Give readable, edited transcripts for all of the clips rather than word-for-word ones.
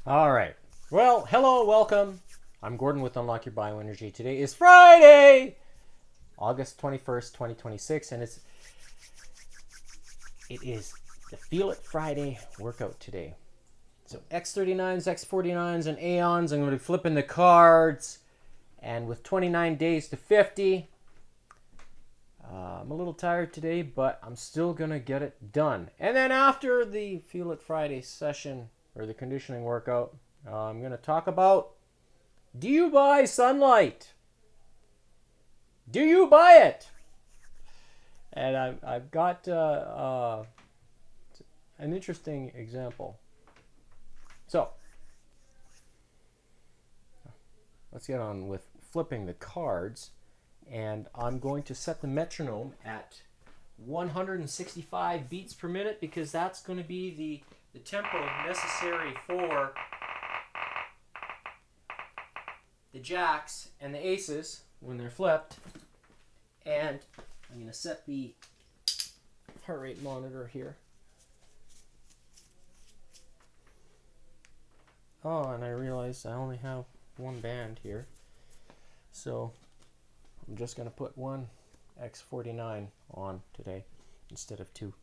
All right. Well, hello, welcome. I'm Gordon with Unlock Your Bioenergy. Today is Friday, August 21st, 2026, and it is the Feel It Friday workout today. So X39s, X49s, and Aeons. I'm going to be flipping the cards, and with 29 days to 50, I'm a little tired today, but I'm still going to get it done. And then after the Feel It Friday session, or the conditioning workout, I'm going to talk about, do you buy sunlight? Do you buy it? And I've got an interesting example. So let's get on with flipping the cards. And I'm going to set the metronome at 165 beats per minute because that's going to be the tempo necessary for the jacks and the aces when they're flipped. And I'm going to set the heart rate monitor here. Oh, and I realized I only have one band here. So I'm just going to put one X49 on today instead of two.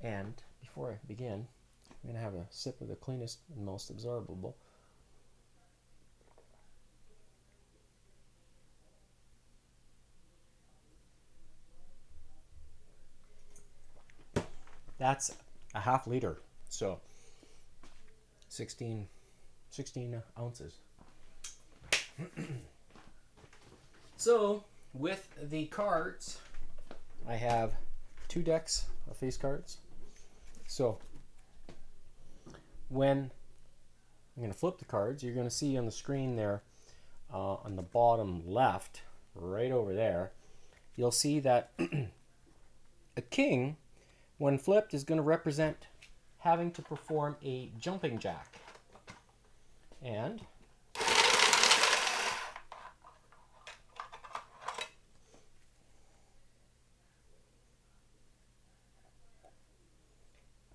And before I begin, I'm going to have a sip of the cleanest and most absorbable. That's a half liter, so 16 ounces. So with the cards, I have two decks of face cards. So when I'm going to flip the cards, you're going to see on the screen there, on the bottom left, right over there, you'll see that a king, when flipped, is going to represent having to perform a jumping jack. And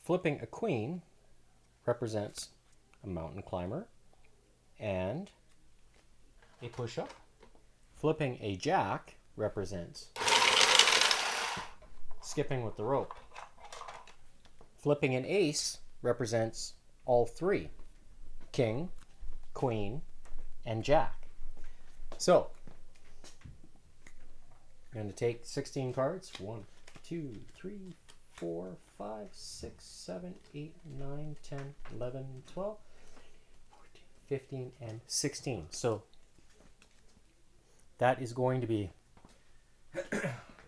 flipping a queen represents a mountain climber and a push-up. Flipping a jack represents skipping with the rope. Flipping an ace represents all three: king, queen, and jack. So I'm going to take 16 cards. 1, 2, 3, 4, 5, 6, 7, 8, 9, 10, 11, 12, 14, 15, and 16. So that is going to be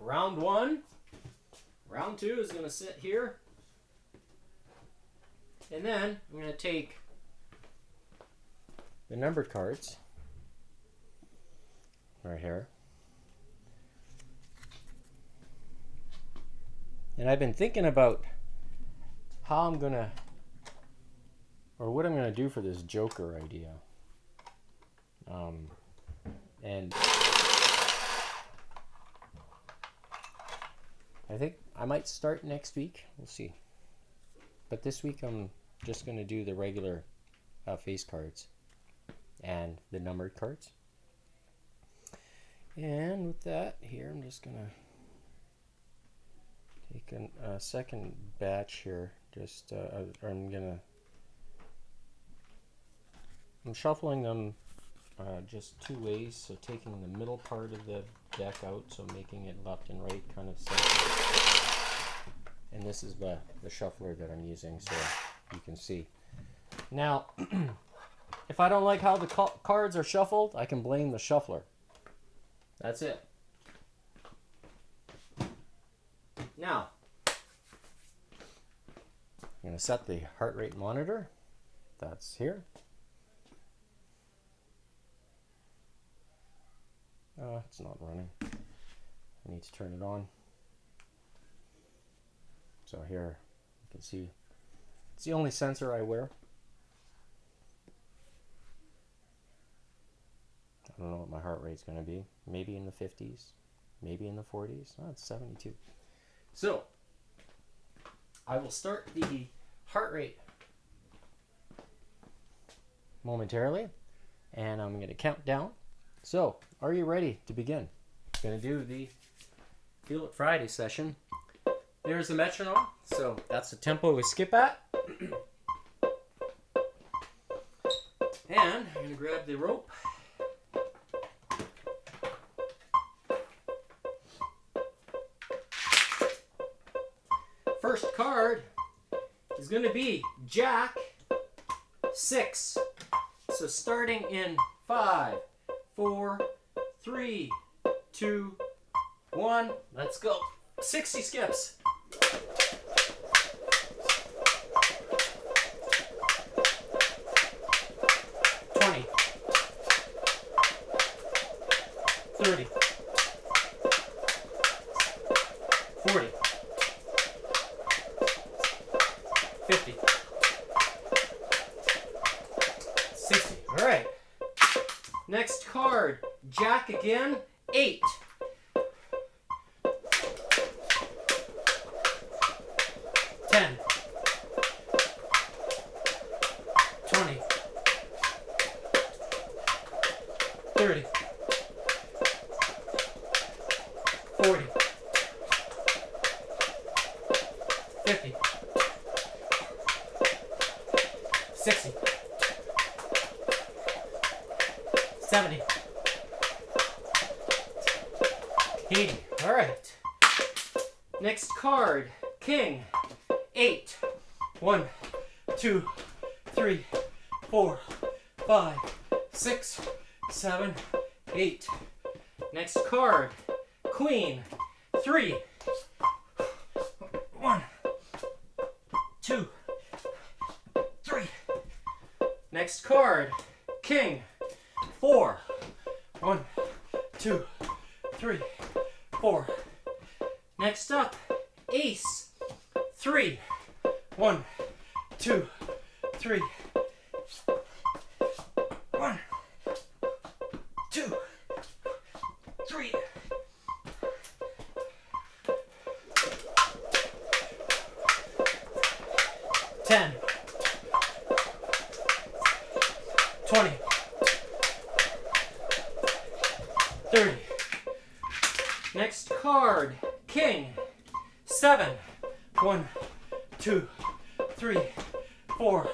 round one. Round two is going to sit here. And then I'm going to take the numbered cards right here. And I've been thinking about how I'm going to, or what I'm going to do for this Joker idea. And I think I might start next week. We'll see. But this week I'm just going to do the regular face cards and the numbered cards. And with that here, I'm just going to take a second batch here. I'm shuffling them just two ways. So taking the middle part of the deck out, so making it left and right kind of sense. And this is the shuffler that I'm using, so you can see. Now, if I don't like how the cards are shuffled, I can blame the shuffler. That's it. Now, I'm going to set the heart rate monitor. That's here. It's not running. I need to turn it on. So here you can see it's the only sensor I wear. I don't know what my heart rate's going to be. Maybe in the 50s, maybe in the 40s. Oh, it's 72. So I will start the heart rate momentarily, and I'm going to count down. So, are you ready to begin? I'm going to do the Feel It Friday session. There's the metronome, so that's the tempo we skip at. And I'm going to grab the rope. First card is going to be Jack 6. So starting in 5, 4, 3, 2, 1. Let's go. 60 skips. 20, 30, 40, 50, 60. All right. Next card, Jack again, 8. 10, 20, 30, 40, 50, 60, 70, 80. All right. Next card, King. 8. 1, 2, 3, 4, 5, 6, 7, 8. Next card, Queen. 3. 1, 2, 3. Next card, King. 4. 1, 2, 3, 4. Next up, Ace. 3. 1, 2, 3. 1, 2, 3. 10, 20, 30. Next card, King. 7. 1, 2, 3, 4,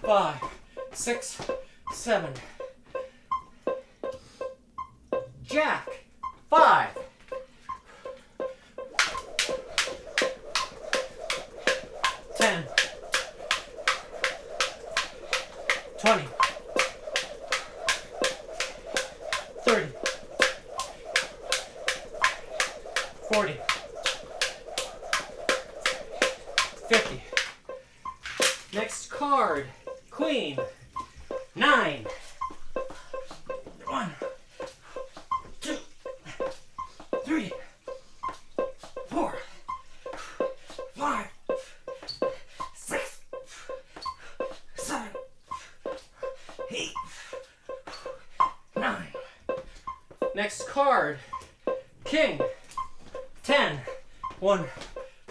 5, 6, 7. Jack. 5. 10, 20, 30, 40, 50. Next card, Queen. 9. 1, 2, 3, 4, 5, 6, 7, 8, 9. Next card, King. 10. 1,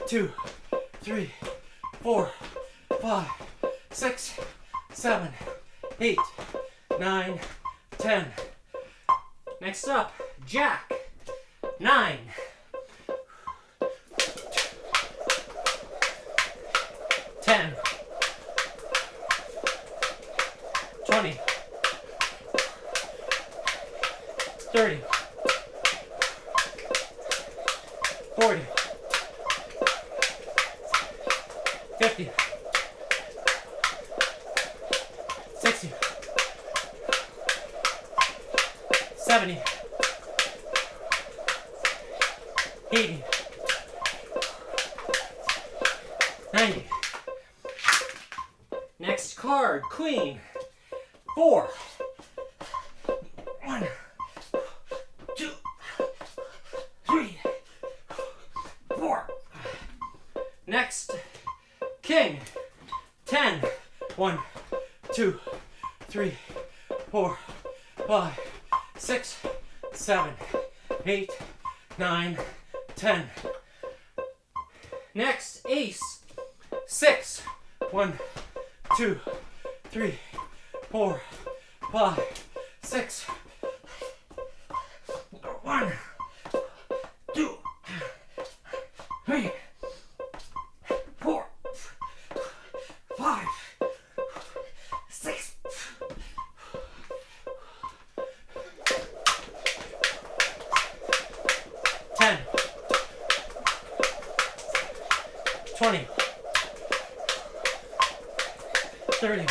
2, 3, 4, 5, 6, 7, 8, 9, 10. Next up, Jack. 9. 10, 20, 30, 40, 50, 60, 70, 80, 90. Next card, Queen. 4. 1, 2, 3, 4. Next, King. 10. 1, 2, 3, 4, 5, 6, 7, 8, 9, 10. Next, Ace. 6. 1, 2, 3, 4, 5, 6. 1, 2, 3, 4, 5, 6. 10, 20, 30,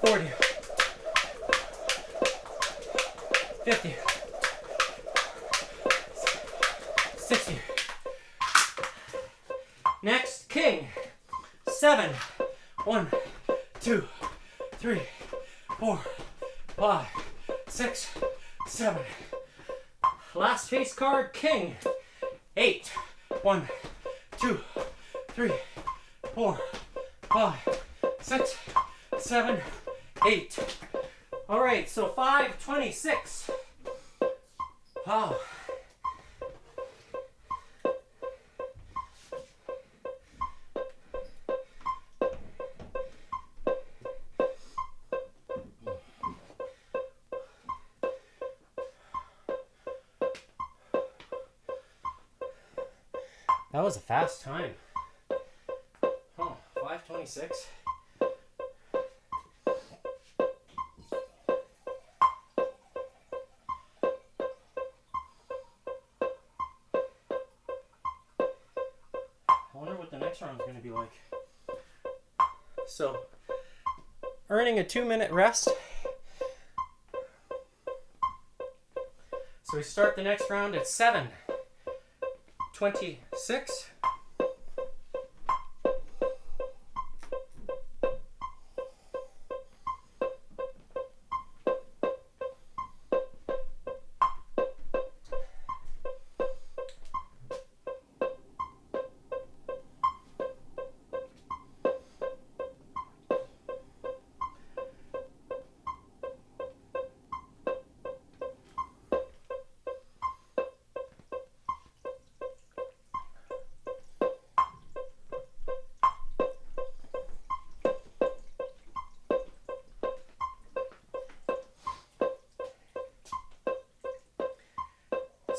40, 50, 60. Next, king. 7. 1, 2, 3, 4, 5, 6, 7. Last face card, king. 8. 1, 2, 3, 4, 5, 6, 7, 8. All right, so 5, 26. Wow. That was a fast time. Oh, 5:26. I wonder what the next round is going to be like. So, earning a 2-minute rest. So we start the next round at 7:26.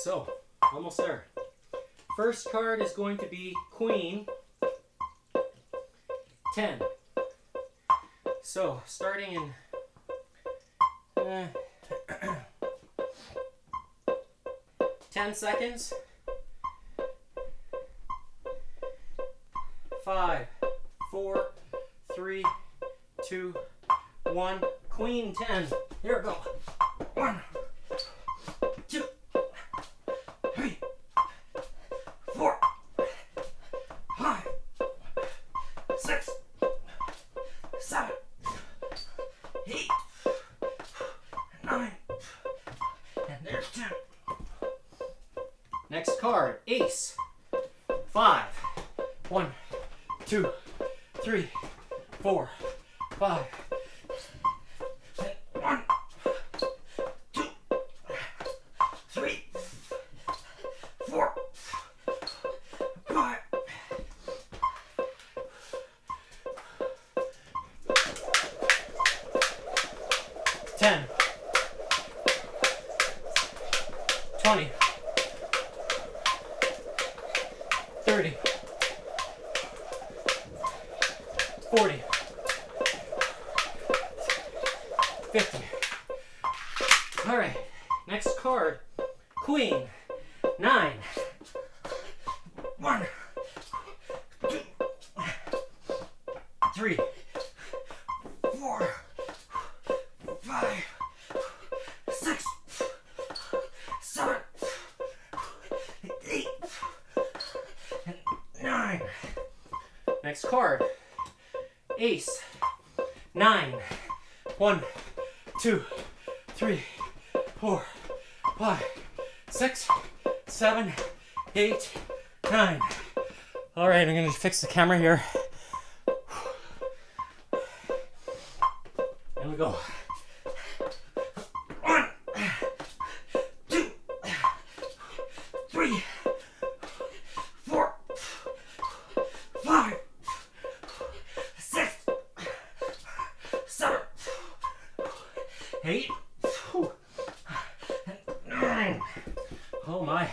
So, almost there. First card is going to be Queen 10. So, starting in 10 seconds. 5, 4, 3, 2, 1. Queen 10. Here we go. 1, 2, 3, 4, 5, 6, 7, 8, 9, and there's 10. Next card, Ace. 5, 1, 2, 3, 4, 5. 1, 2, 3, 4, 5. 10, 20, 30, 40, 50. All right, next card, Queen 9. 1, 2, 3, 4, 5, 6, 7, 8, and 9. Next card, Ace 9. 1, 2, 3, 4, 5, 6, 7, 8, 9. All right, I'm gonna fix the camera here. There we go. 1, 2, 3, 4, 5, 6, Oh my.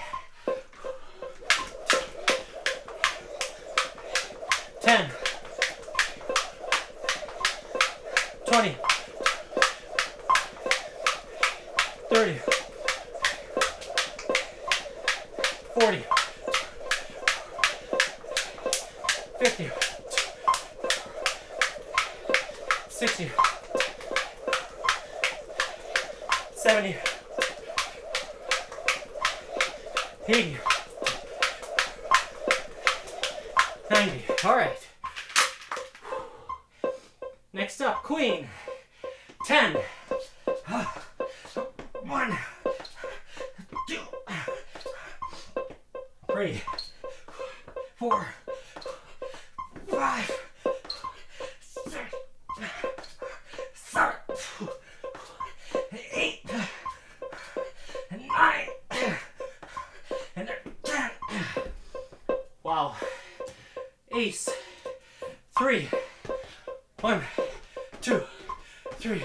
10, 20, 30, 40, 50, 60, 70, 80, 90. All right. Next up, Queen. 10. 1, 2, 3, 4, 5, 6, 7, 8, and 9, and 10. Wow. Ace. 3. 1, 2, 3.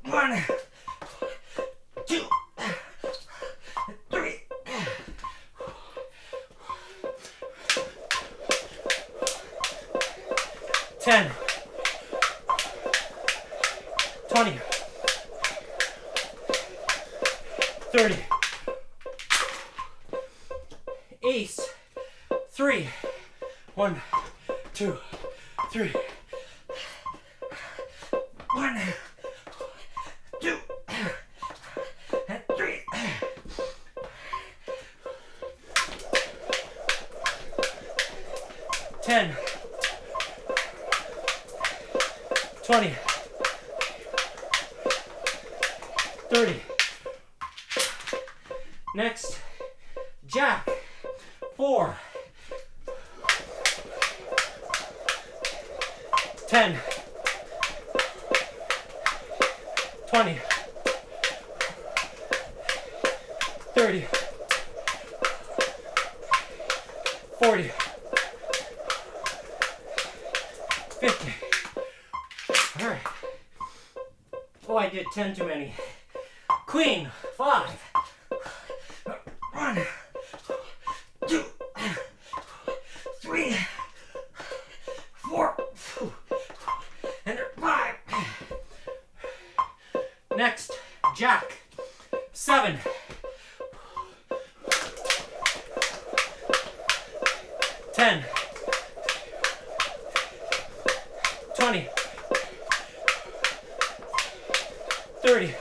1, 2, 3. 10, 20, 30. Ace. 3. 1, 2, 3. 1, 2, and 3. 10, 20, 30. Next, Jack. 4, 10, 20, 30, 40, 50. All right. Oh, I did 10 too many. Queen. 5. 1, 2, 3, 4, and 5. Next, Jack. 7. 10, 20, 30,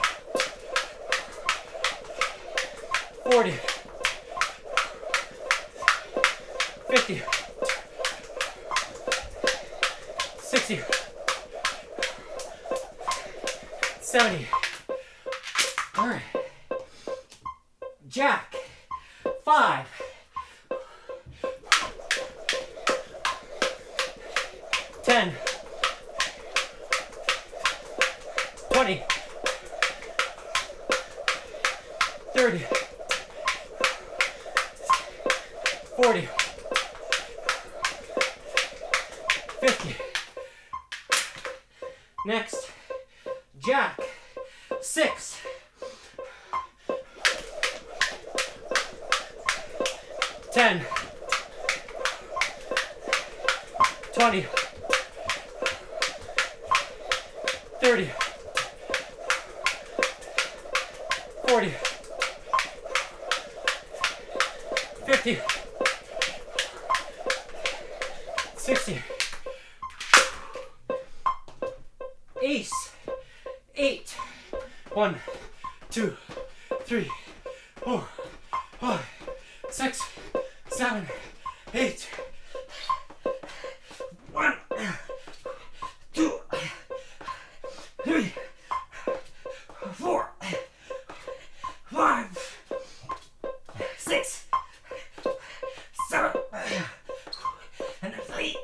40, 50, 60, 70. All right. Jack. 5. 10, 20, 30, 40, 50. Next, Jack. 6. 10, 20, 30, 40, 50, 60. Ace. 8. 1, 2, 3, 4, 5, 6, 7, 8. 1, 2, 3, 4, 5, 6, 7, and 8.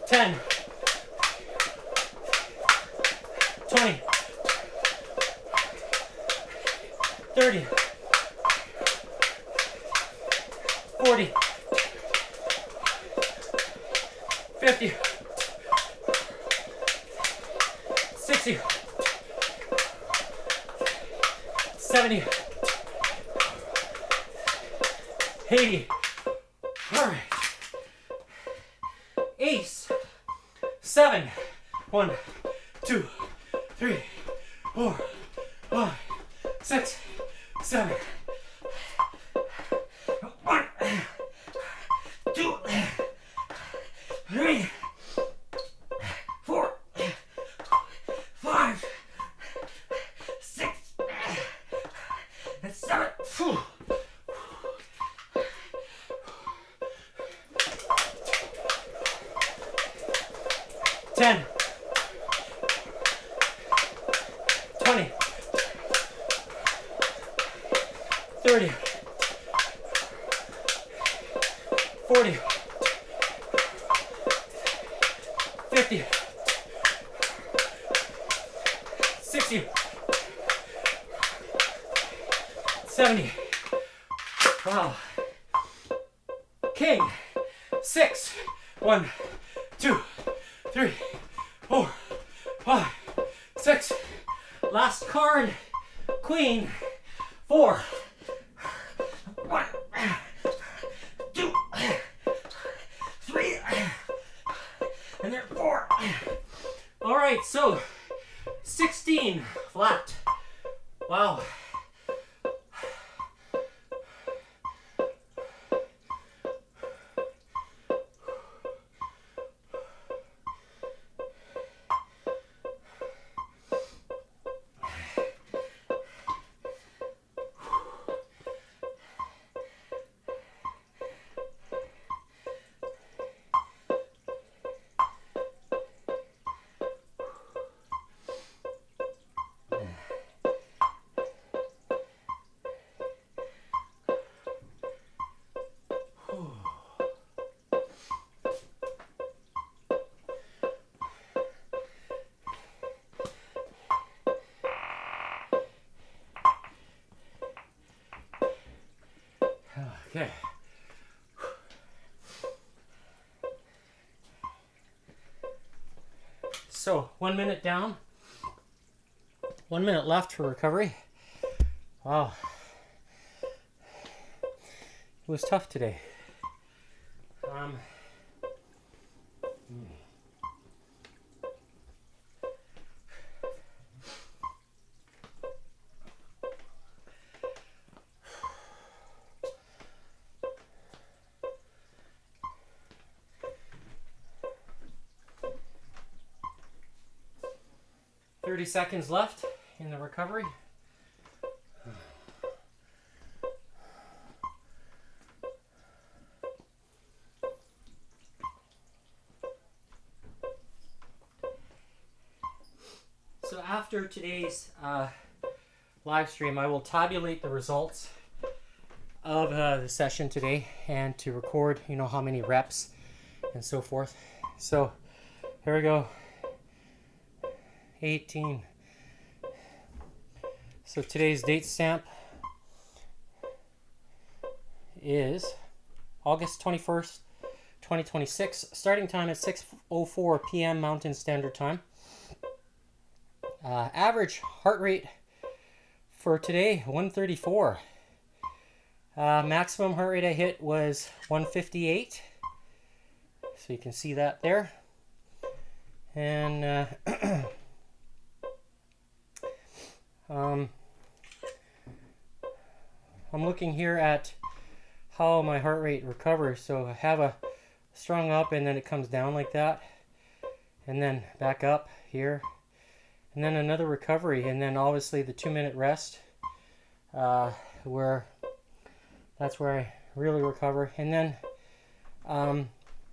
10, 20, 30, 40, 50, 60, 70, 80. All right. Ace. 7. 1, 2, 3, 4, 5, 6, 7. 1, 2, 3, 4, 5, 6, and 7. 10, 20, 30, 40, 50, 60, 70. Wow. King. 6. 1, 2, 3, 4, 5, 6. Last card. Queen. 4. 1, 2, 3, and there 4. All right, so 16 flat. Wow. Okay. So 1 minute down, 1 minute left for recovery. Wow. It was tough today. 30 seconds left in the recovery. So after today's live stream, I will tabulate the results of the session today and to record, how many reps and so forth. So here we go. 18. So today's date stamp is August 21st, 2026. Starting time at 6:04 p.m. Mountain Standard Time. Average heart rate for today, 134. Maximum heart rate I hit was 158. So you can see that there. And I'm looking here at how my heart rate recovers. So I have a strong up and then it comes down like that. And then back up here. And then another recovery. And then obviously the 2-minute rest. Where that's where I really recover. And then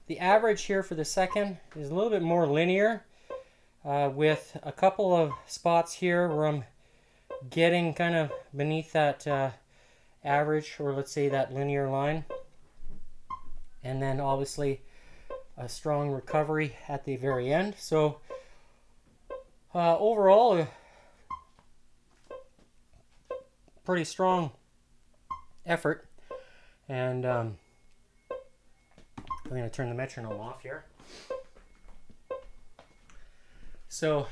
the average here for the second is a little bit more linear. With a couple of spots here where I'm getting kind of beneath that average, or let's say that linear line, and then obviously a strong recovery at the very end. So overall, pretty strong effort. And I'm going to turn the metronome off here. So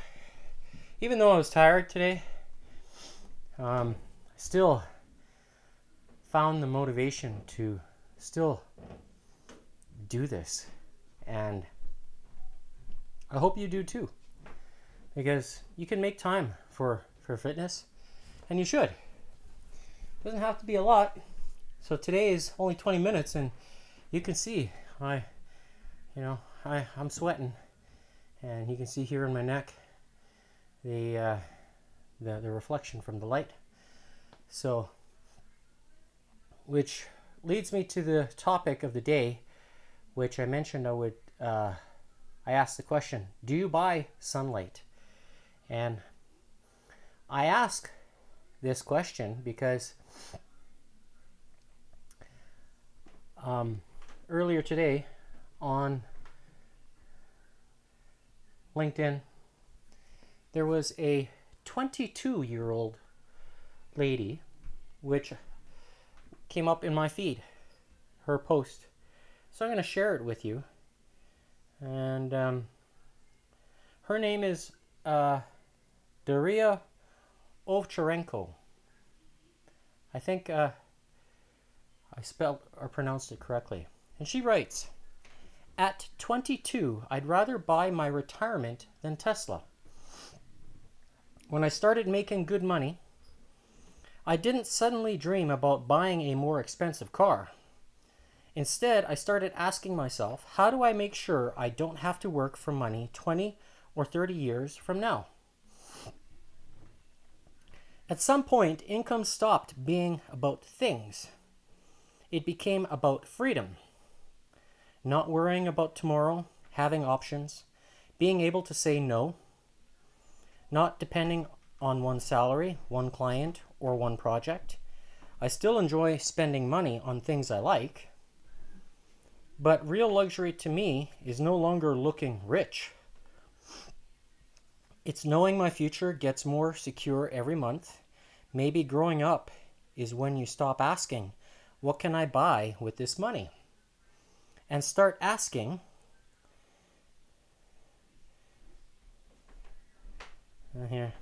even though I was tired today, I still found the motivation to still do this. And I hope you do too, because you can make time for fitness, and you should. It doesn't have to be a lot. So today is only 20 minutes, and you can see I'm sweating, and you can see here in my neck the reflection from the light. So, which leads me to the topic of the day, which I mentioned I asked the question, do you buy sunlight? And I ask this question because earlier today on LinkedIn, there was a 22-year-old lady which came up in my feed, her post. So I'm going to share it with you. And her name is Daria Ovcharenko. I think I spelled or pronounced it correctly. And she writes, at 22, I'd rather buy my retirement than Tesla. When I started making good money, I didn't suddenly dream about buying a more expensive car. Instead, I started asking myself, how do I make sure I don't have to work for money 20 or 30 years from now? At some point, income stopped being about things. It became about freedom. Not worrying about tomorrow, having options, being able to say no, not depending on one salary, one client, or one project. I still enjoy spending money on things I like, but real luxury to me is no longer looking rich. It's knowing my future gets more secure every month. Maybe growing up is when you stop asking, what can I buy with this money? And start asking, here,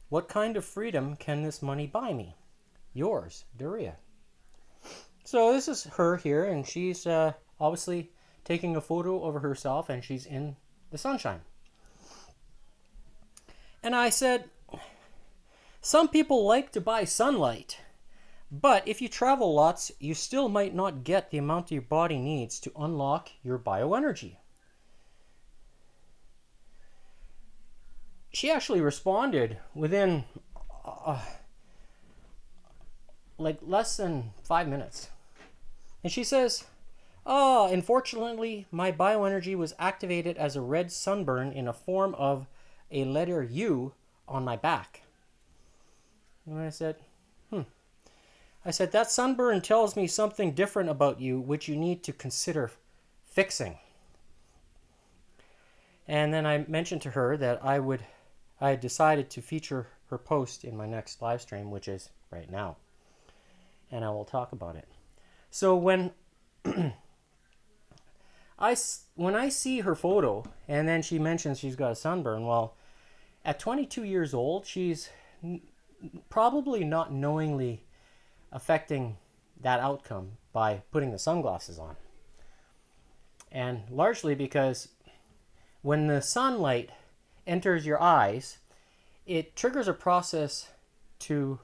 what kind of freedom can this money buy me? Yours, Daria. So this is her here, and she's obviously taking a photo of herself, and she's in the sunshine. And I said, some people like to buy sunlight, but if you travel lots, you still might not get the amount your body needs to unlock your bioenergy. She actually responded within less than 5 minutes. And she says, oh, unfortunately, my bioenergy was activated as a red sunburn in a form of a letter U on my back. And I said, I said, that sunburn tells me something different about you, which you need to consider fixing. And then I mentioned to her that I had decided to feature her post in my next live stream, which is right now. And I will talk about it. So when I see her photo, and then she mentions she's got a sunburn, well, at 22 years old, she's probably not knowingly affecting that outcome by putting the sunglasses on. And largely because when the sunlight enters your eyes, it triggers a process to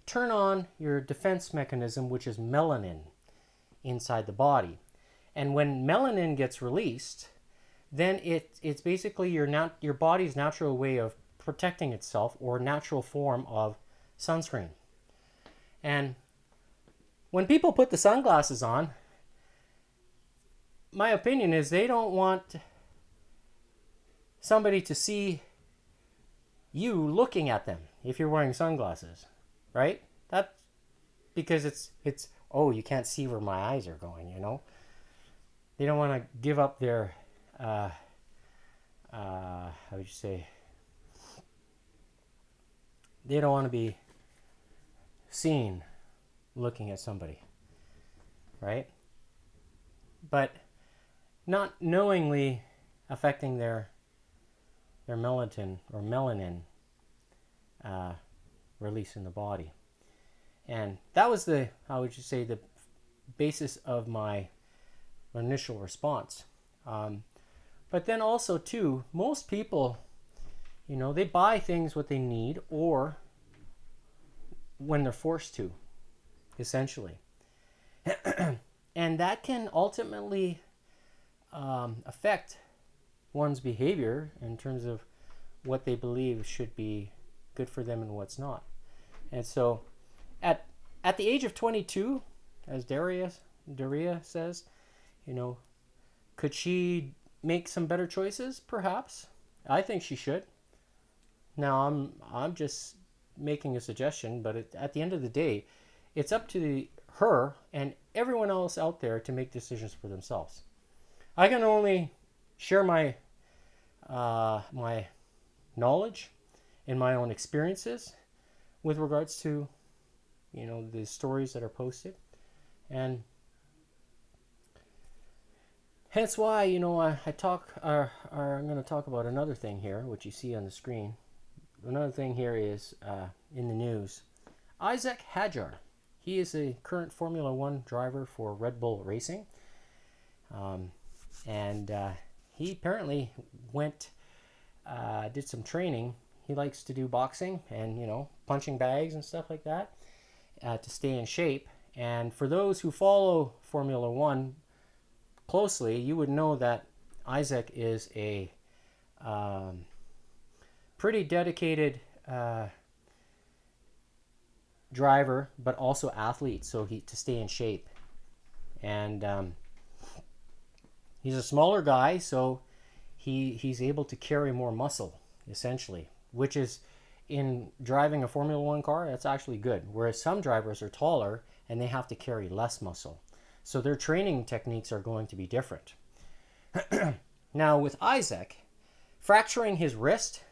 turn on your defense mechanism, which is melanin inside the body. And when melanin gets released, then it's basically your body's natural way of protecting itself, or natural form of sunscreen. And when people put the sunglasses on, my opinion is they don't want somebody to see you looking at them if you're wearing sunglasses, right? That's because it's oh, you can't see where my eyes are going, you know? They don't want to give up their how would you say? They don't want to be seen looking at somebody, right? But not knowingly affecting their their melanin release in the body. And that was how would you say, the basis of my initial response. But then also too, most people, they buy things what they need or when they're forced to, essentially. And that can ultimately affect one's behavior in terms of what they believe should be good for them and what's not. And so at the age of 22, as Daria says, could she make some better choices? Perhaps. I think she should. Now I'm just making a suggestion, but at the end of the day, it's up to her and everyone else out there to make decisions for themselves. I can only share my my knowledge and my own experiences with regards to the stories that are posted, and hence why I'm going to talk about another thing here, which you see on the screen. Another thing here is in the news. Isaac Hadjar, he is a current Formula One driver for Red Bull Racing, and he apparently did some training. He likes to do boxing and punching bags and stuff like that to stay in shape. And for those who follow Formula One closely, you would know that Isaac is a pretty dedicated driver, but also athlete, so to stay in shape. And he's a smaller guy, so he's able to carry more muscle, essentially, which is, in driving a Formula One car, that's actually good. Whereas some drivers are taller and they have to carry less muscle. So their training techniques are going to be different. Now with Isaac, fracturing his wrist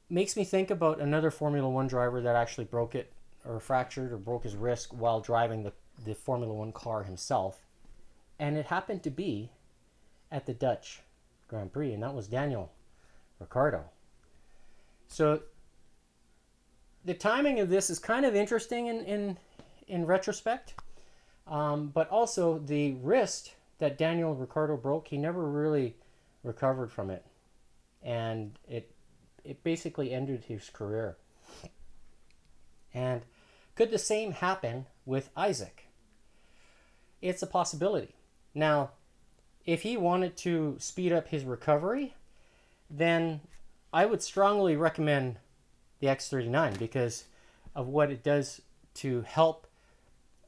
makes me think about another Formula One driver that actually broke his wrist while driving the Formula One car himself. And it happened to be at the Dutch Grand Prix, and that was Daniel Ricciardo. So the timing of this is kind of interesting in retrospect, but also the wrist that Daniel Ricciardo broke, he never really recovered from it, and it basically ended his career. And could the same happen with Isaac? It's a possibility. Now, if he wanted to speed up his recovery, then I would strongly recommend the X39 because of what it does to help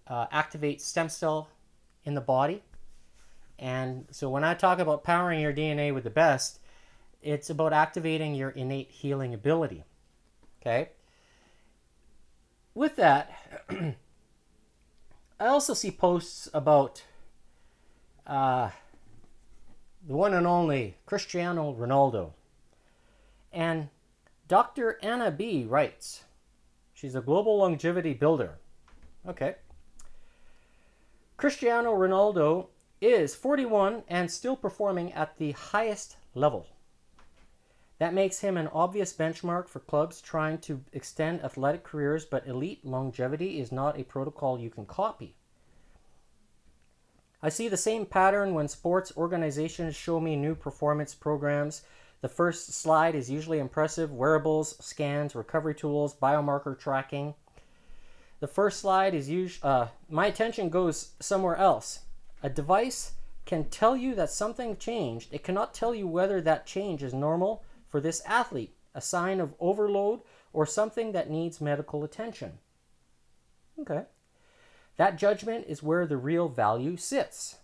activate stem cell in the body. And so when I talk about powering your DNA with the best, it's about activating your innate healing ability. Okay? With that, I also see posts about the one and only Cristiano Ronaldo. And Dr. Anna B. writes, she's a global longevity builder. Okay. Cristiano Ronaldo is 41 and still performing at the highest level. That makes him an obvious benchmark for clubs trying to extend athletic careers, but elite longevity is not a protocol you can copy. I see the same pattern when sports organizations show me new performance programs. The first slide is usually impressive: wearables, scans, recovery tools, biomarker tracking. The first slide is my attention goes somewhere else. A device can tell you that something changed. It cannot tell you whether that change is normal for this athlete, a sign of overload, or something that needs medical attention. Okay. That judgment is where the real value sits.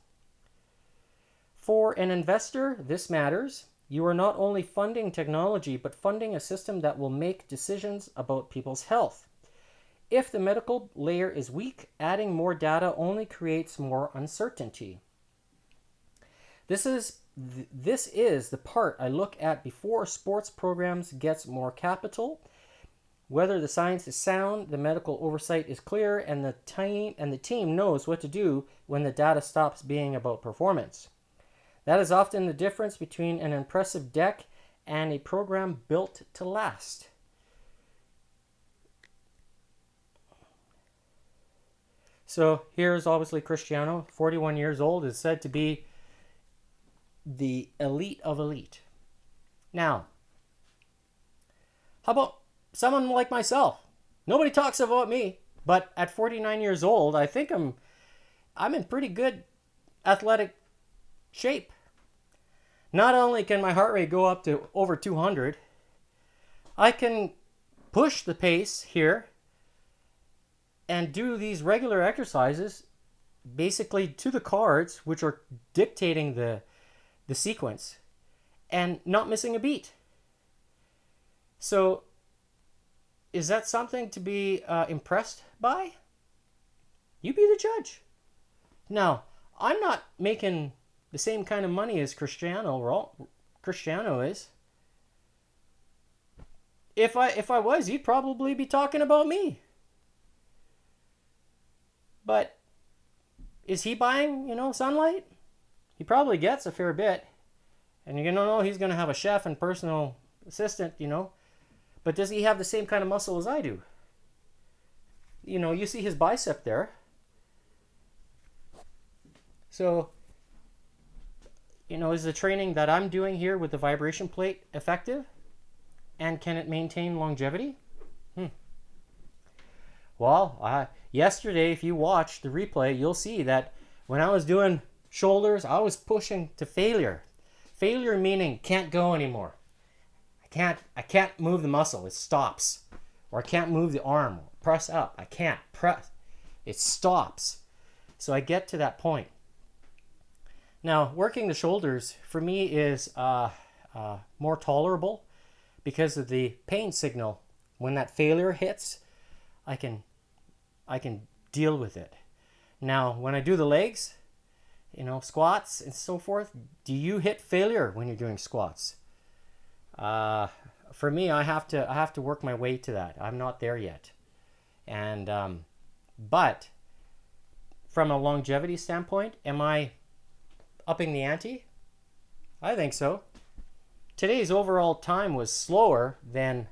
For an investor, this matters. You are not only funding technology, but funding a system that will make decisions about people's health. If the medical layer is weak, adding more data only creates more uncertainty. This is the part I look at before sports programs gets more capital. Whether the science is sound, the medical oversight is clear, and the team knows what to do when the data stops being about performance. That is often the difference between an impressive deck and a program built to last. So here's obviously Cristiano, 41 years old, is said to be the elite of elite. Now, how about someone like myself? Nobody talks about me, but at 49 years old, I think I'm in pretty good athletic shape. Not only can my heart rate go up to over 200, I can push the pace here and do these regular exercises basically to the cards, which are dictating the sequence, and not missing a beat. So is that something to be impressed by? You be the judge. Now, I'm not making the same kind of money as Cristiano is. If I was, you'd probably be talking about me. But is he buying, sunlight? He probably gets a fair bit. And you're going to know he's going to have a chef and personal assistant, But does he have the same kind of muscle as I do? You see his bicep there. So, is the training that I'm doing here with the vibration plate effective? And can it maintain longevity? Well, yesterday, if you watch the replay, you'll see that when I was doing shoulders, I was pushing to failure. Failure meaning can't go anymore. I can't move the muscle. It stops. Or I can't move the arm. Press up. I can't press. It stops. So I get to that point. Now, working the shoulders for me is more tolerable because of the pain signal. When that failure hits, I can deal with it. Now, when I do the legs, squats and so forth, do you hit failure when you're doing squats? For me, I have to work my way to that. I'm not there yet. And but from a longevity standpoint, am I upping the ante? I think so. Today's overall time was slower than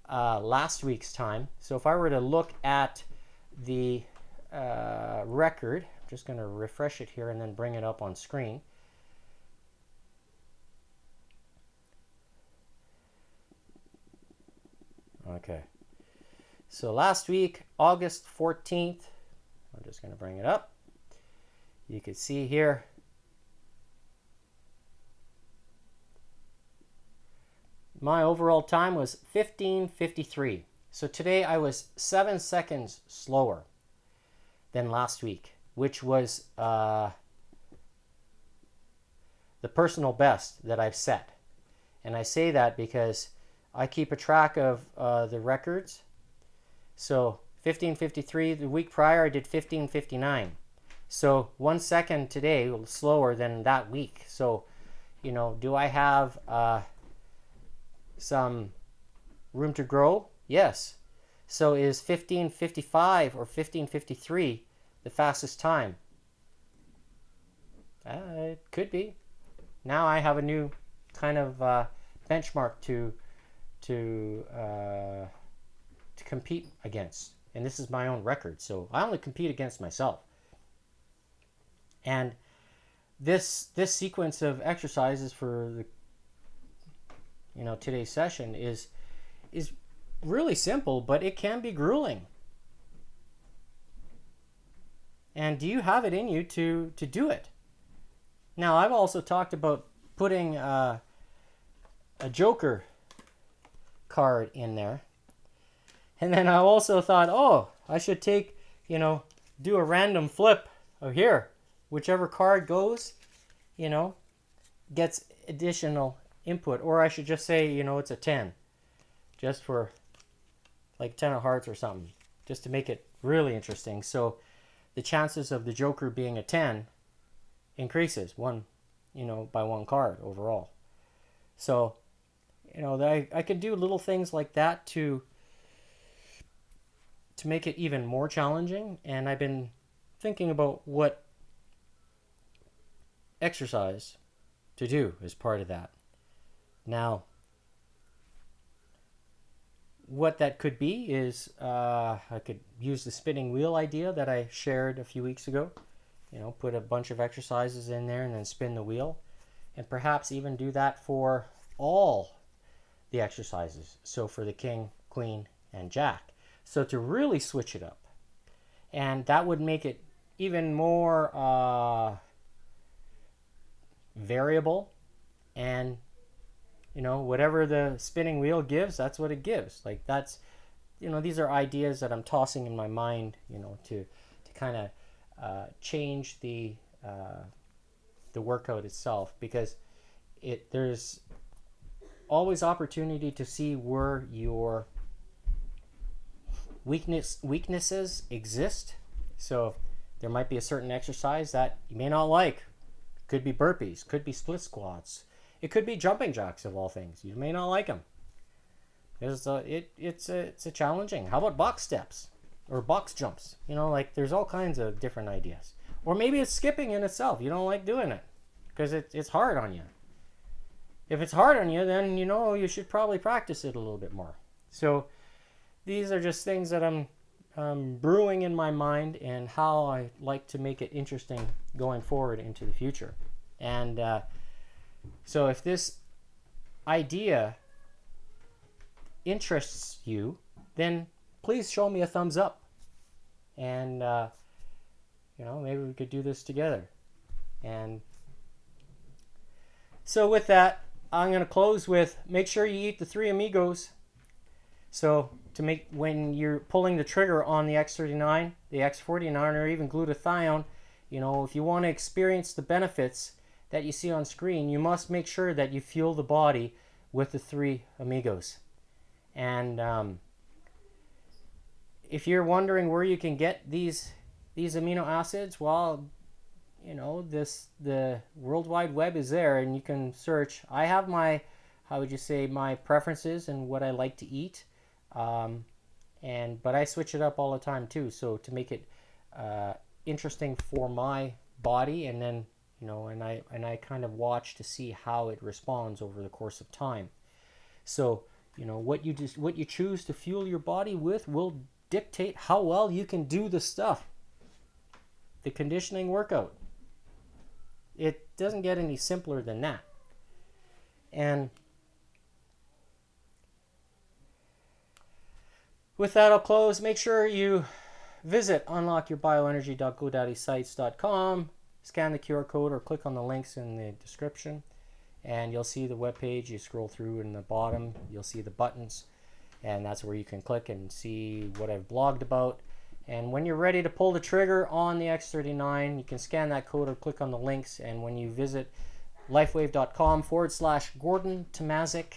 last week's time. So if I were to look at the record, I'm just going to refresh it here and then bring it up on screen. Okay. So last week, August 14th, I'm just going to bring it up. You can see here. My overall time was 15:53. So today I was 7 seconds slower than last week, which was the personal best that I've set. And I say that because I keep a track of the records. So 15:53, the week prior I did 15:59. So 1 second today slower than that week. So, do I have some room to grow? Yes. So is 15:55 or 15:53 the fastest time? It could be. Now I have a new kind of benchmark to compete against, and this is my own record. So I only compete against myself. And this sequence of exercises for the today's session is really simple, but it can be grueling. And do you have it in you to do it? Now, I've also talked about putting a Joker card in there. And then I also thought, I should do a random flip of here. Whichever card goes, gets additional input. Or I should just say, it's a 10. Just for like 10 of hearts or something. Just to make it really interesting. So the chances of the Joker being a 10 increases by one card overall. So, I could do little things like that to make it even more challenging. And I've been thinking about what exercise to do as part of that. Now, what that could be is I could use the spinning wheel idea that I shared a few weeks ago. You know, put a bunch of exercises in there and then spin the wheel, and perhaps even do that for all the exercises. So for the king, queen, and jack. So to really switch it up, and that would make it even more variable. And you know, whatever the spinning wheel gives, that's what it gives. Like that's, you know, these are ideas that I'm tossing in my mind, you know, to kind of change the workout itself, because there's always opportunity to see where your weaknesses exist. So there might be a certain exercise that you may not like. Could be burpees, could be split squats, it could be jumping jacks of all things. You may not like them. It's a challenging. How about box steps or box jumps? You know, like there's all kinds of different ideas. Or maybe it's skipping in itself. You don't like doing it because it's hard on you. If it's hard on you, then you know you should probably practice it a little bit more. So these are just things that I'm brewing in my mind, and how I like to make it interesting going forward into the future. And so if this idea interests you, then please show me a thumbs up. And, you know, maybe we could do this together. And so with that, I'm going to close with, make sure you eat the 3 amigos. So to make, when you're pulling the trigger on the X39, the X49, or even glutathione, you know, if you want to experience the benefits that you see on screen, you must make sure that you fuel the body with the 3 amigos. And if you're wondering where you can get these amino acids, well, you know, the World Wide Web is there, and you can search. I have my, how would you say, my preferences and what I like to eat, but I switch it up all the time too. So to make it interesting for my body, and then, you know, and I kind of watch to see how it responds over the course of time. So, you know, what you choose to fuel your body with will dictate how well you can do the stuff. The conditioning workout. It doesn't get any simpler than that. And with that, I'll close. Make sure you visit unlockyourbioenergy.godaddysites.com, scan the QR code or click on the links in the description, and you'll see the webpage. You scroll through in the bottom, you'll see the buttons, and that's where you can click and see what I've blogged about. And when you're ready to pull the trigger on the X39, you can scan that code or click on the links. And when you visit lifewave.com/Gordon Tomazic,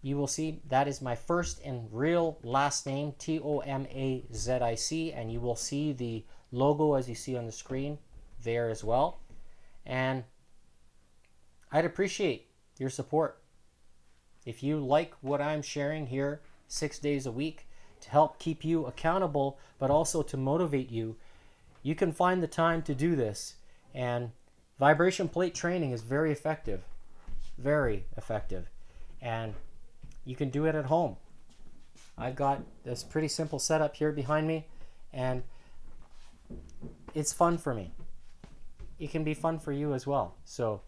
you will see that is my first and real last name, Tomazic, and you will see the logo as you see on the screen there as well. And I'd appreciate your support. If you like what I'm sharing here 6 days a week to help keep you accountable, but also to motivate you, you can find the time to do this. And vibration plate training is very effective, and you can do it at home. I've got this pretty simple setup here behind me, and it's fun for me. It can be fun for you as well. So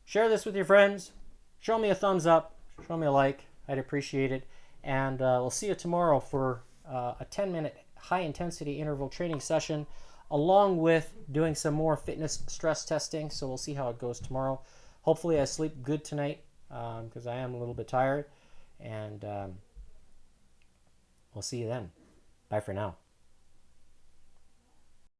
share this with your friends. Show me a thumbs up. Show me a like. I'd appreciate it. And we'll see you tomorrow for a 10-minute high-intensity interval training session, along with doing some more fitness stress testing. So we'll see how it goes tomorrow. Hopefully I sleep good tonight, because I am a little bit tired. And we'll see you then. Bye for now.